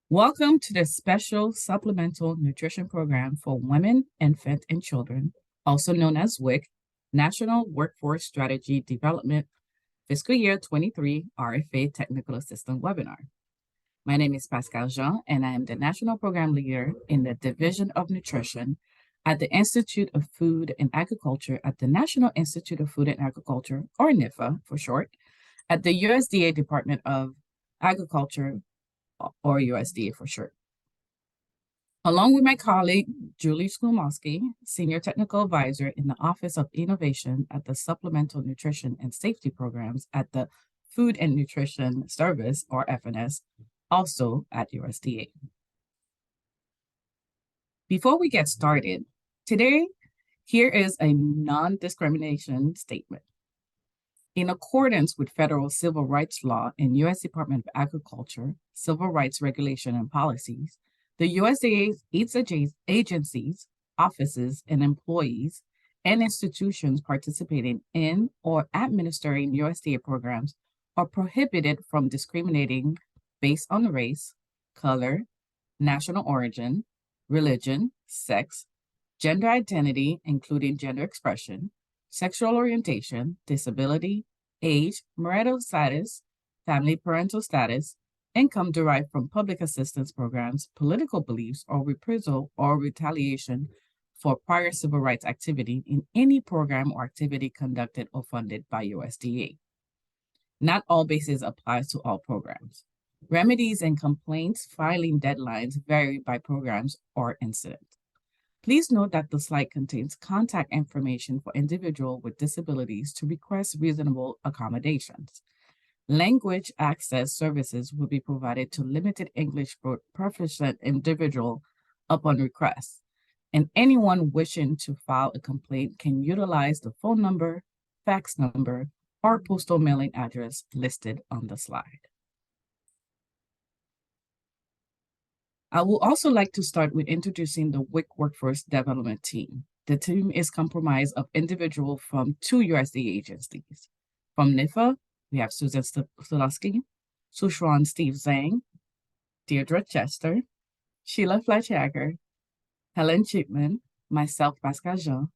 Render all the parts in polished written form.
Welcome to the Special Supplemental Nutrition Program for Women, Infant, and Children, also known as WIC, National Workforce Strategy Development Fiscal Year 23 RFA Technical Assistance webinar. My name is Pascale Jean, and I am the National Program Leader in the Division of Nutrition at the Institute of Food and Agriculture at the National Institute of Food and Agriculture, or NIFA for short, at the USDA Department of Agriculture, or USDA for short. Along with my colleague, Julie Sklomowski, Senior Technical Advisor in the Office of Innovation at the Supplemental Nutrition and Safety Programs at the Food and Nutrition Service, or FNS, also at USDA. Before we get started, today, here is a non-discrimination statement. In accordance with federal civil rights law and U.S. Department of Agriculture, civil rights regulation and policies, the USDA, its agencies, offices, and employees, and institutions participating in or administering USDA programs are prohibited from discriminating based on race, color, national origin, religion, sex, gender identity, including gender expression, sexual orientation, disability, age, marital status, family parental status, income derived from public assistance programs, political beliefs, or reprisal or retaliation for prior civil rights activity in any program or activity conducted or funded by USDA. Not all bases apply to all programs. Remedies and complaints filing deadlines vary by programs or incident. Please note that the slide contains contact information for individuals with disabilities to request reasonable accommodations. Language access services will be provided to limited English proficient individuals upon request, and anyone wishing to file a complaint can utilize the phone number, fax number, or postal mailing address listed on the slide. I would also like to start with introducing the WIC Workforce Development Team. The team is comprised of individuals from two USDA agencies. From NIFA, we have Susan Stolowski, Sushran Steve Zhang, Deirdre Chester, Sheila Fletcher, Helen Chipman, myself, Pascale Jean,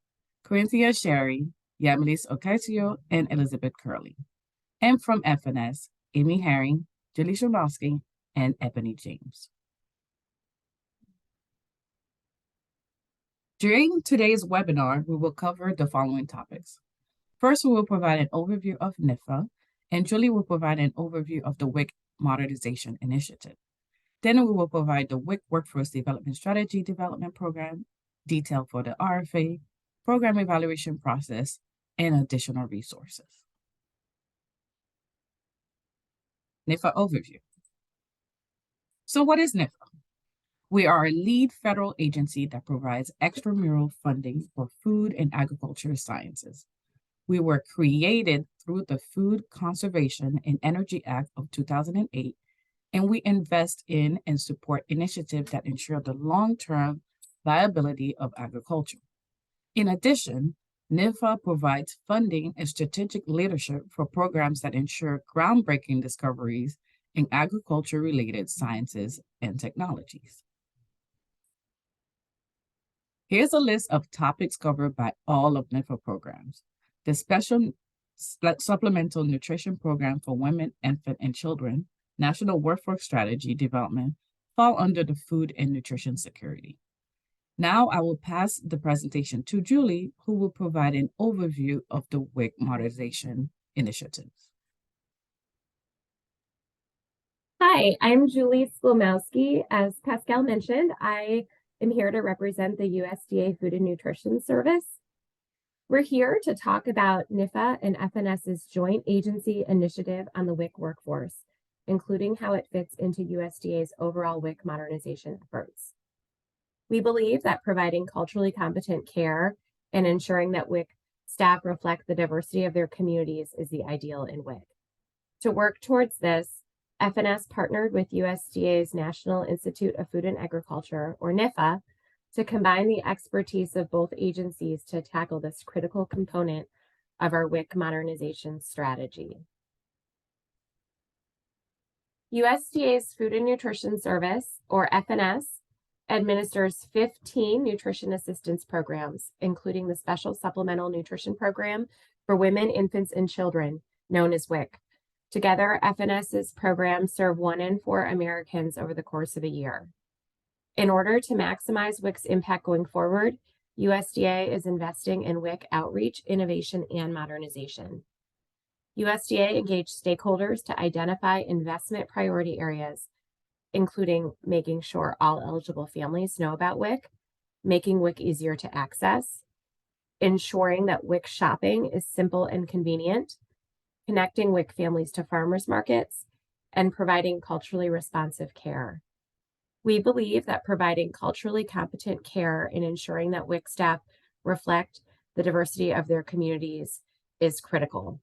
Corinthia Sherry, Yamilis Ocasio, and Elizabeth Curley. And from FNS, Amy Herring, Julie Sklomowski, and Ebony James. During today's webinar, we will cover the following topics. First, we will provide an overview of NIFA, and Julie will provide an overview of the WIC Modernization Initiative. Then we will provide the WIC Workforce Development Strategy Development Program, detail for the RFA, program evaluation process, and additional resources. NIFA Overview. So what is NIFA? We are a lead federal agency that provides extramural funding for food and agriculture sciences. We were created through the Food Conservation and Energy Act of 2008, and we invest in and support initiatives that ensure the long-term viability of agriculture. In addition, NIFA provides funding and strategic leadership for programs that ensure groundbreaking discoveries in agriculture-related sciences and technologies. Here's a list of topics covered by all of NIFA programs. The Special Supplemental Nutrition Program for Women, Infant, and Children, National Workforce Strategy Development, fall under the Food and Nutrition Security. Now I will pass the presentation to Julie, who will provide an overview of the WIC Modernization initiatives. Hi, I'm Julie Sklomowski. As Pascale mentioned, I am here to represent the USDA Food and Nutrition Service. We're here to talk about NIFA and FNS's joint agency initiative on the WIC workforce, including how it fits into USDA's overall WIC modernization efforts. We believe that providing culturally competent care and ensuring that WIC staff reflect the diversity of their communities is the ideal in WIC. To work towards this, FNS partnered with USDA's National Institute of Food and Agriculture, or NIFA, to combine the expertise of both agencies to tackle this critical component of our WIC modernization strategy. USDA's Food and Nutrition Service, or FNS, administers 15 nutrition assistance programs, including the Special Supplemental Nutrition Program for Women, Infants, and Children, known as WIC. Together, FNS's programs serve 1 in 4 Americans over the course of a year. In order to maximize WIC's impact going forward, USDA is investing in WIC outreach, innovation, and modernization. USDA engaged stakeholders to identify investment priority areas, including making sure all eligible families know about WIC, making WIC easier to access, ensuring that WIC shopping is simple and convenient, connecting WIC families to farmers markets, and providing culturally responsive care. We believe that providing culturally competent care and ensuring that WIC staff reflect the diversity of their communities is critical.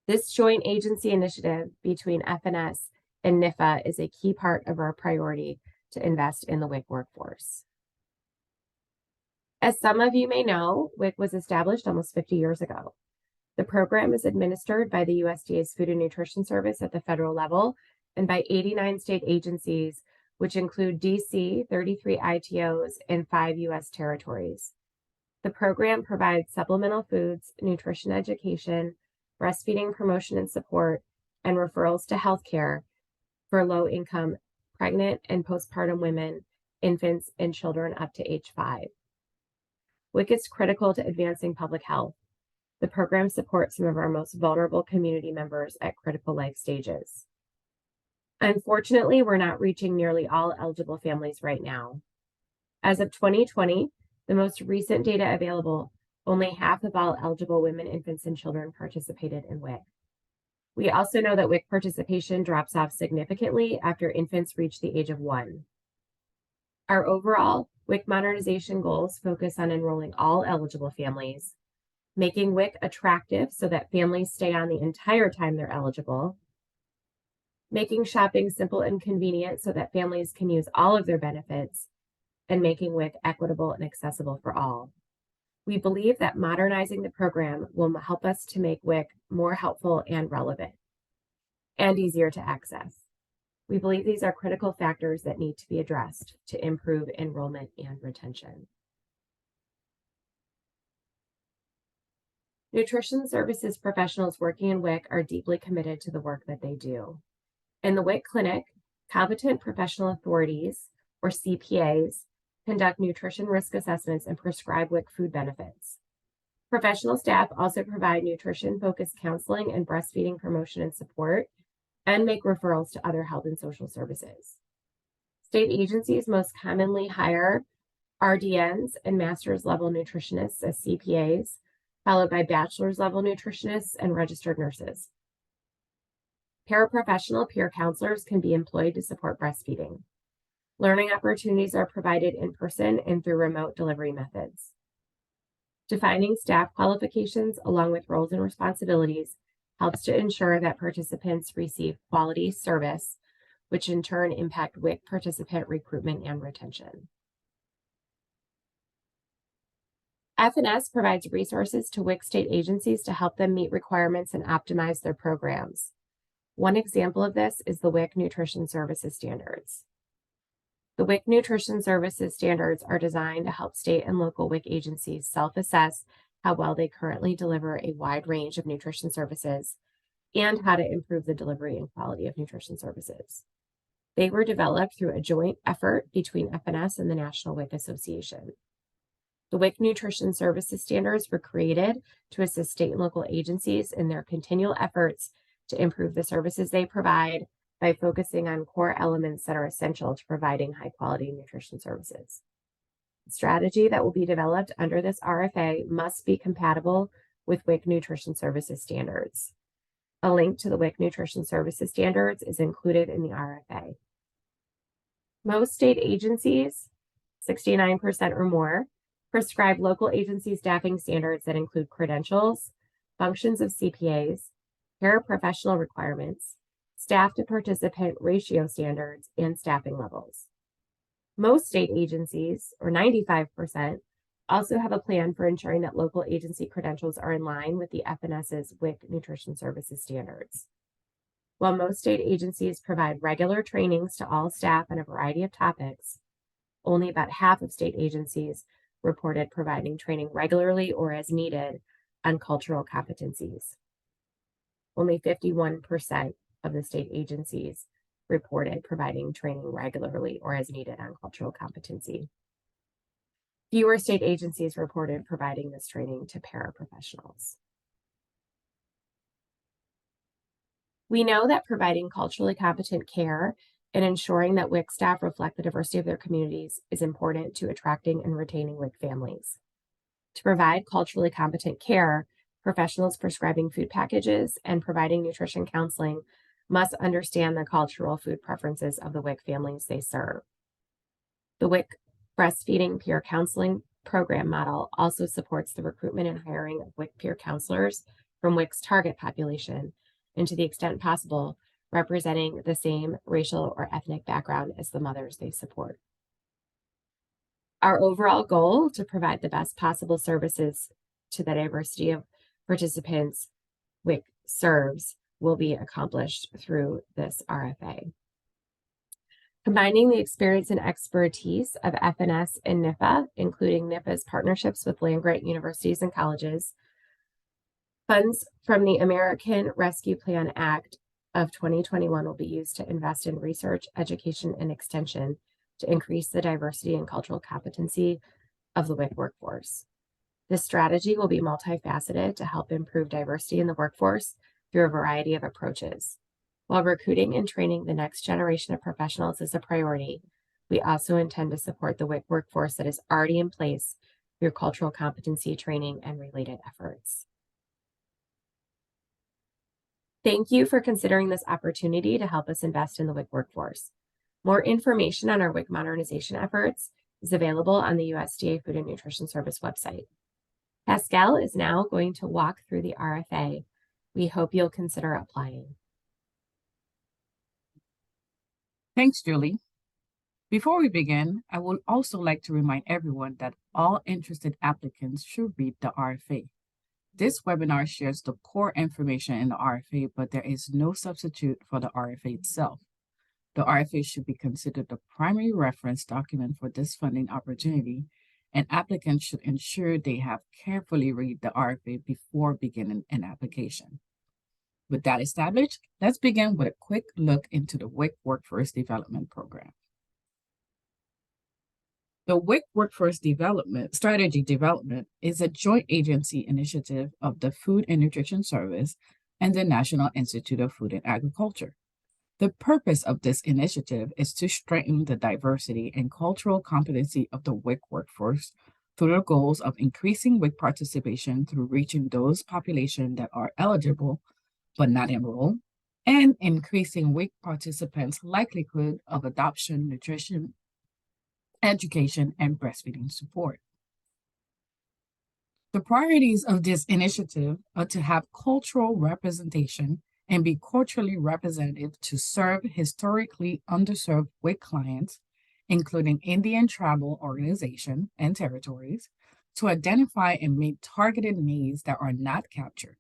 This joint agency initiative between FNS and NIFA is a key part of our priority to invest in the WIC workforce. As some of you may know, WIC was established almost 50 years ago. The program is administered by the USDA's Food and Nutrition Service at the federal level and by 89 state agencies, which include DC, 33 ITOs, and 5 U.S. territories. The program provides supplemental foods, nutrition education, breastfeeding promotion and support, and referrals to healthcare for low-income pregnant and postpartum women, infants, and children up to age 5. WIC is critical to advancing public health. The program supports some of our most vulnerable community members at critical life stages. Unfortunately, we're not reaching nearly all eligible families right now. As of 2020, the most recent data available, only half of all eligible women, infants, and children participated in WIC. We also know that WIC participation drops off significantly after infants reach the age of 1. Our overall WIC modernization goals focus on enrolling all eligible families, making WIC attractive so that families stay on the entire time they're eligible, making shopping simple and convenient so that families can use all of their benefits, and making WIC equitable and accessible for all. We believe that modernizing the program will help us to make WIC more helpful and relevant, and easier to access. We believe these are critical factors that need to be addressed to improve enrollment and retention. Nutrition services professionals working in WIC are deeply committed to the work that they do. In the WIC clinic, competent professional authorities, or CPAs, conduct nutrition risk assessments and prescribe WIC food benefits. Professional staff also provide nutrition-focused counseling and breastfeeding promotion and support, and make referrals to other health and social services. State agencies most commonly hire RDNs and master's level nutritionists as CPAs, followed by bachelor's level nutritionists and registered nurses. Paraprofessional peer counselors can be employed to support breastfeeding. Learning opportunities are provided in person and through remote delivery methods. Defining staff qualifications along with roles and responsibilities helps to ensure that participants receive quality service, which in turn impact WIC participant recruitment and retention. FNS provides resources to WIC state agencies to help them meet requirements and optimize their programs. One example of this is the WIC Nutrition Services Standards. The WIC Nutrition Services Standards are designed to help state and local WIC agencies self-assess how well they currently deliver a wide range of nutrition services and how to improve the delivery and quality of nutrition services. They were developed through a joint effort between FNS and the National WIC Association. The WIC Nutrition Services Standards were created to assist state and local agencies in their continual efforts to improve the services they provide by focusing on core elements that are essential to providing high-quality nutrition services. The strategy that will be developed under this RFA must be compatible with WIC Nutrition Services Standards. A link to the WIC Nutrition Services Standards is included in the RFA. Most state agencies, 69% or more, prescribe local agency staffing standards that include credentials, functions of CPAs, paraprofessional requirements, staff to participant ratio standards, and staffing levels. Most state agencies, or 95%, also have a plan for ensuring that local agency credentials are in line with the FNS's WIC Nutrition Services Standards. While most state agencies provide regular trainings to all staff on a variety of topics, only about half of state agencies reported providing training regularly or as needed on cultural competencies. Only 51% of the state agencies reported providing training regularly or as needed on cultural competency. Fewer state agencies reported providing this training to paraprofessionals. We know that providing culturally competent care and ensuring that WIC staff reflect the diversity of their communities is important to attracting and retaining WIC families. To provide culturally competent care, professionals prescribing food packages and providing nutrition counseling must understand the cultural food preferences of the WIC families they serve. The WIC Breastfeeding Peer Counseling Program model also supports the recruitment and hiring of WIC peer counselors from WIC's target population, and to the extent possible, representing the same racial or ethnic background as the mothers they support. Our overall goal to provide the best possible services to the diversity of participants WIC serves will be accomplished through this RFA. Combining the experience and expertise of FNS and NIFA, including NIFA's partnerships with land-grant universities and colleges, funds from the American Rescue Plan Act of 2021 will be used to invest in research, education, and extension to increase the diversity and cultural competency of the WIC workforce. This strategy will be multifaceted to help improve diversity in the workforce through a variety of approaches. While recruiting and training the next generation of professionals is a priority, we also intend to support the WIC workforce that is already in place through cultural competency training and related efforts. Thank you for considering this opportunity to help us invest in the WIC workforce. More information on our WIC modernization efforts is available on the USDA Food and Nutrition Service website. Pascale is now going to walk through the RFA. We hope you'll consider applying. Thanks, Julie. Before we begin, I would also like to remind everyone that all interested applicants should read the RFA. This webinar shares the core information in the RFA, but there is no substitute for the RFA itself. The RFA should be considered the primary reference document for this funding opportunity, and applicants should ensure they have carefully read the RFA before beginning an application. With that established, let's begin with a quick look into the WIC Workforce Development Program. The WIC Workforce Strategy Development is a joint agency initiative of the Food and Nutrition Service and the National Institute of Food and Agriculture. The purpose of this initiative is to strengthen the diversity and cultural competency of the WIC workforce through the goals of increasing WIC participation through reaching those populations that are eligible but not enrolled, and increasing WIC participants' likelihood of adoption, nutrition, education, and breastfeeding support. The priorities of this initiative are to have cultural representation and be culturally representative to serve historically underserved WIC clients, including Indian tribal organizations and territories, to identify and meet targeted needs that are not captured.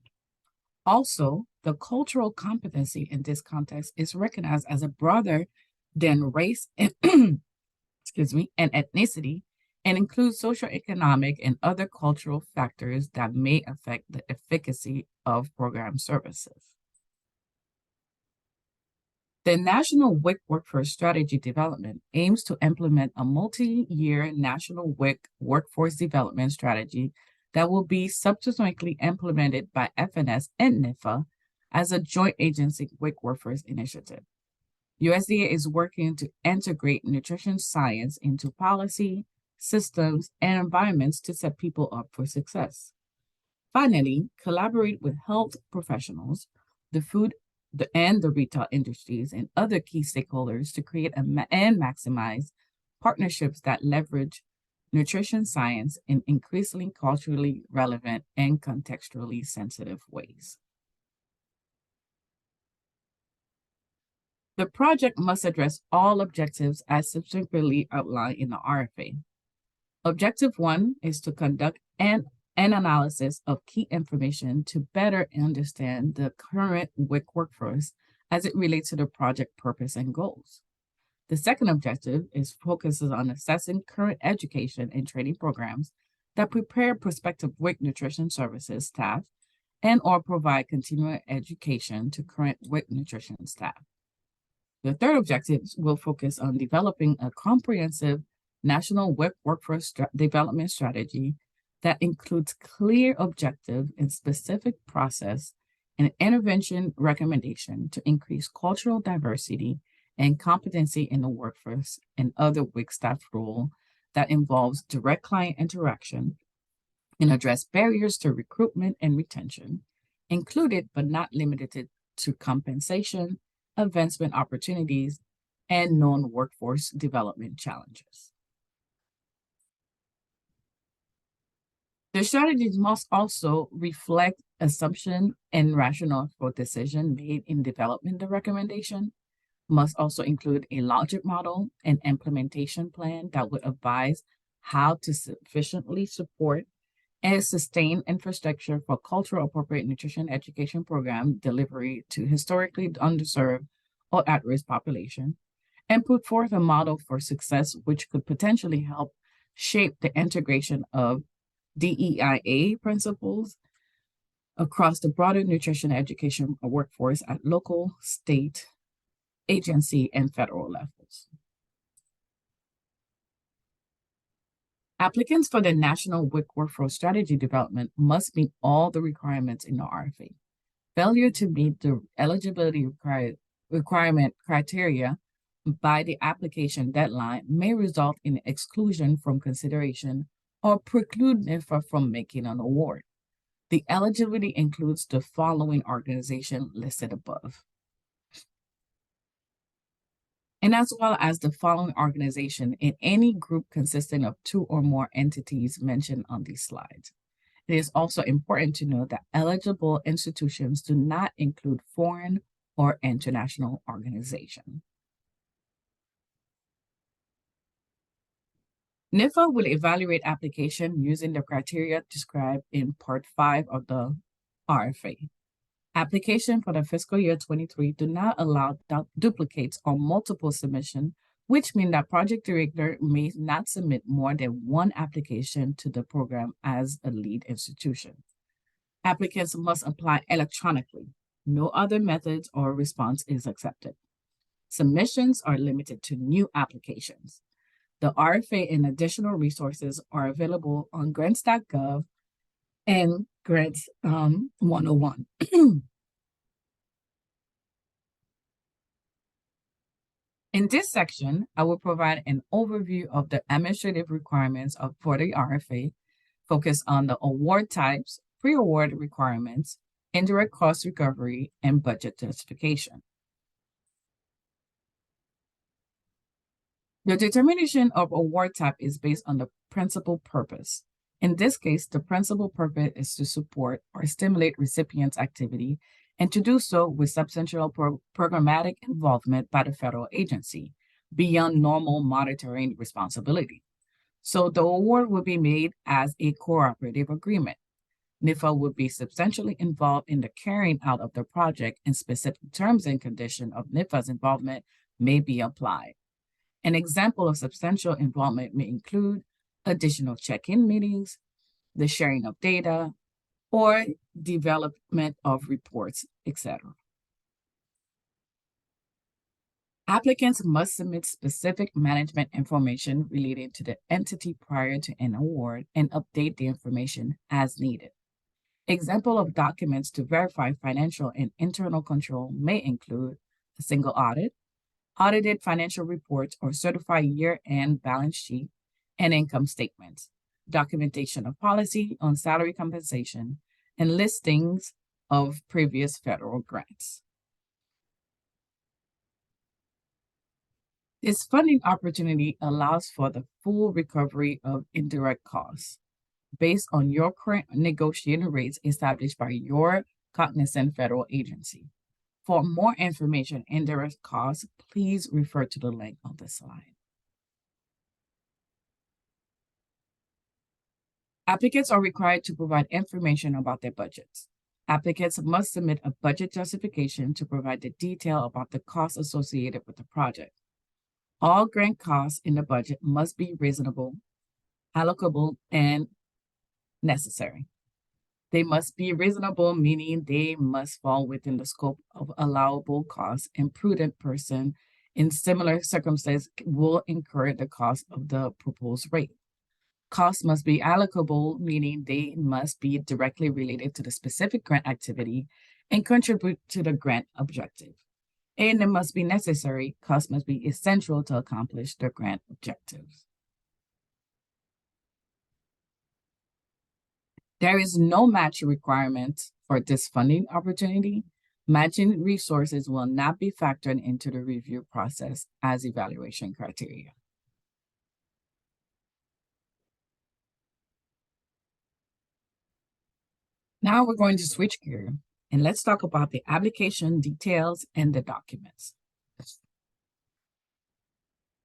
Also, the cultural competency in this context is recognized as a broader than race and, and ethnicity, and includes socioeconomic and other cultural factors that may affect the efficacy of program services. The National WIC Workforce Strategy Development aims to implement a multi-year national WIC workforce development strategy that will be subsequently implemented by FNS and NIFA as a joint agency WIC workforce initiative. USDA is working to integrate nutrition science into policy, systems, and environments to set people up for success. Finally, collaborate with health professionals, the food and the retail industries, and other key stakeholders to create and maximize partnerships that leverage nutrition science in increasingly culturally relevant and contextually sensitive ways. The project must address all objectives as subsequently outlined in the RFA. Objective 1 is to conduct an analysis of key information to better understand the current WIC workforce as it relates to the project purpose and goals. The second objective focuses on assessing current education and training programs that prepare prospective WIC nutrition services staff and or provide continuing education to current WIC nutrition staff. The third objective will focus on developing a comprehensive national WIC workforce development strategy that includes clear objective and specific process and intervention recommendation to increase cultural diversity and competency in the workforce and other WIC staff role that involves direct client interaction and address barriers to recruitment and retention, included but not limited to compensation, advancement opportunities, and non-workforce development challenges. The strategies must also reflect assumption and rationale for decision made in developing the recommendation, must also include a logic model and implementation plan that would advise how to sufficiently support and sustain infrastructure for cultural appropriate nutrition education program delivery to historically underserved or at-risk population, and put forth a model for success which could potentially help shape the integration of DEIA principles across the broader nutrition education workforce at local, state, agency, and federal levels. Applicants for the National WIC Workforce Strategy Development must meet all the requirements in the RFA. Failure to meet the eligibility requirement criteria by the application deadline may result in exclusion from consideration or preclude NIFA from making an award. The eligibility includes the following organization listed above, and as well as the following organization in any group consisting of 2 or more entities mentioned on these slides. It is also important to note that eligible institutions do not include foreign or international organizations. NIFA will evaluate application using the criteria described in Part 5 of the RFA. Application for the fiscal year 23 do not allow duplicates or multiple submission, which means that project director may not submit more than 1 application to the program as a lead institution. Applicants must apply electronically. No other methods or response is accepted. Submissions are limited to new applications. The RFA and additional resources are available on grants.gov and Grants 101. In this section, I will provide an overview of the administrative requirements for the RFA, focus on the award types, pre-award requirements, indirect cost recovery, and budget justification. The determination of award type is based on the principal purpose. In this case, the principal purpose is to support or stimulate recipients' activity and to do so with substantial programmatic involvement by the federal agency beyond normal monitoring responsibility. So the award will be made as a cooperative agreement. NIFA would be substantially involved in the carrying out of the project, and specific terms and conditions of NIFA's involvement may be applied. An example of substantial involvement may include additional check-in meetings, the sharing of data, or development of reports, etc. Applicants must submit specific management information relating to the entity prior to an award and update the information as needed. Example of documents to verify financial and internal control may include a single audit, audited financial reports or certified year-end balance sheet and income statements, documentation of policy on salary compensation, and listings of previous federal grants. This funding opportunity allows for the full recovery of indirect costs based on your current negotiating rates established by your cognizant federal agency. For more information on indirect costs, please refer to the link on the slide. Applicants are required to provide information about their budgets. Applicants must submit a budget justification to provide the detail about the costs associated with the project. All grant costs in the budget must be reasonable, allocable, and necessary. They must be reasonable, meaning they must fall within the scope of allowable costs, and prudent person in similar circumstances will incur the cost of the proposed rate. Costs must be allocable, meaning they must be directly related to the specific grant activity and contribute to the grant objective. And it must be necessary. Costs must be essential to accomplish the grant objectives. There is no matching requirement for this funding opportunity. Matching resources will not be factored into the review process as evaluation criteria. Now we're going to switch gear and let's talk about the application details and the documents.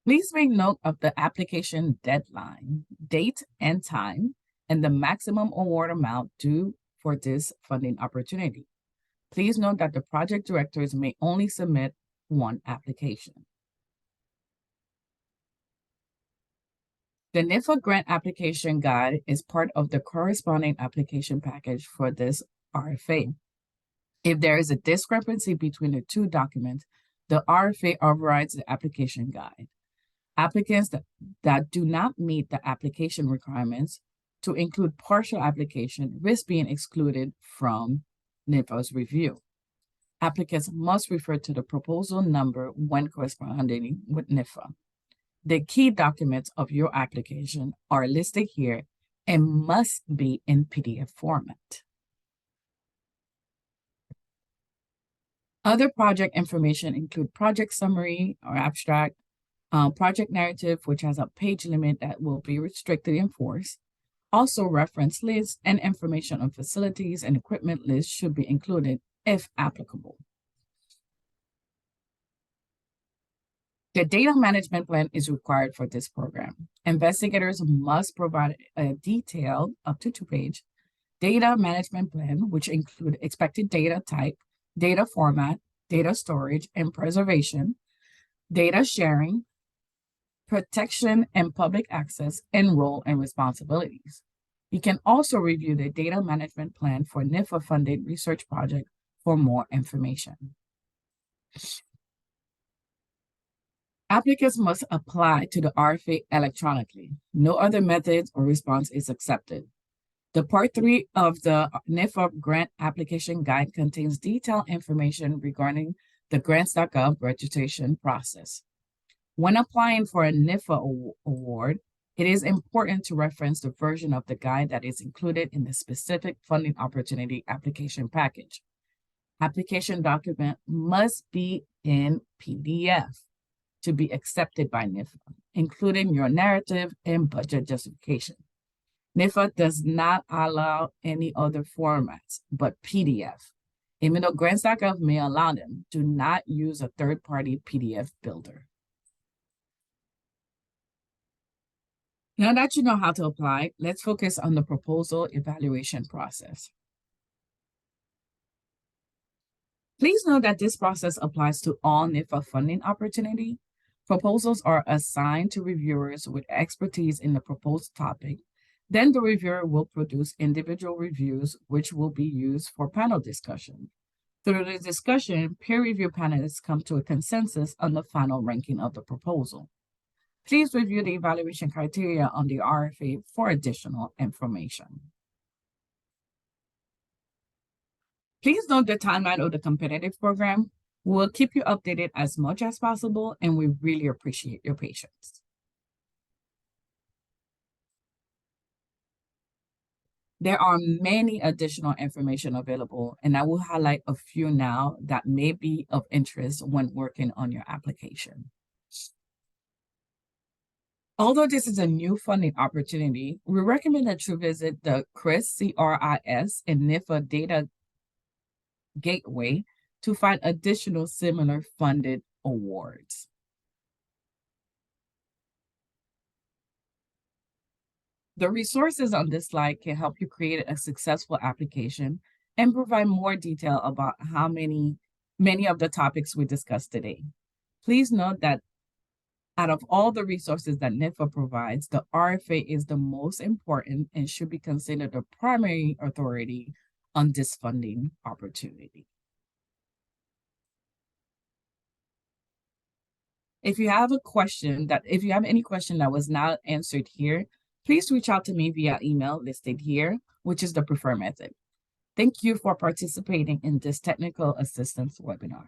Please make note of the application deadline, date and time, and the maximum award amount due for this funding opportunity. Please note that the project directors may only submit one application. The NIFA Grant Application Guide is part of the corresponding application package for this RFA. If there is a discrepancy between the two documents, the RFA overrides the application guide. Applicants that do not meet the application requirements to include partial application risk being excluded from NIFA's review. Applicants must refer to the proposal number when corresponding with NIFA. The key documents of your application are listed here and must be in PDF format. Other project information include project summary or abstract, project narrative, which has a page limit that will be restricted and enforced. Also, reference lists and information on facilities and equipment lists should be included if applicable. The data management plan is required for this program. Investigators must provide a detailed, up to 2-page, data management plan, which include expected data type, data format, data storage and preservation, data sharing, protection and public access, and role and responsibilities. You can also review the data management plan for NIFA-funded research project for more information. Applicants must apply to the RFA electronically. No other methods or response is accepted. The Part 3 of the NIFA Grant Application Guide contains detailed information regarding the grants.gov registration process. When applying for a NIFA award, it is important to reference the version of the guide that is included in the specific funding opportunity application package. Application document must be in PDF to be accepted by NIFA, including your narrative and budget justification. NIFA does not allow any other formats but PDF. Even though grants.gov may allow them, do not use a third-party PDF builder. Now that you know how to apply, let's focus on the proposal evaluation process. Please note that this process applies to all NIFA funding opportunity. Proposals are assigned to reviewers with expertise in the proposed topic. Then the reviewer will produce individual reviews, which will be used for panel discussion. Through the discussion, peer review panelists come to a consensus on the final ranking of the proposal. Please review the evaluation criteria on the RFA for additional information. Please note the timeline of the competitive program. We'll keep you updated as much as possible, and we really appreciate your patience. There are many additional information available, and I will highlight a few now that may be of interest when working on your application. Although this is a new funding opportunity, we recommend that you visit the CRIS and NIFA Data Gateway to find additional similar funded awards. The resources on this slide can help you create a successful application and provide more detail about many of the topics we discussed today. Please note that out of all the resources that NIFA provides, the RFA is the most important and should be considered the primary authority on this funding opportunity. If you have any question that was not answered here, please reach out to me via email listed here, which is the preferred method. Thank you for participating in this technical assistance webinar.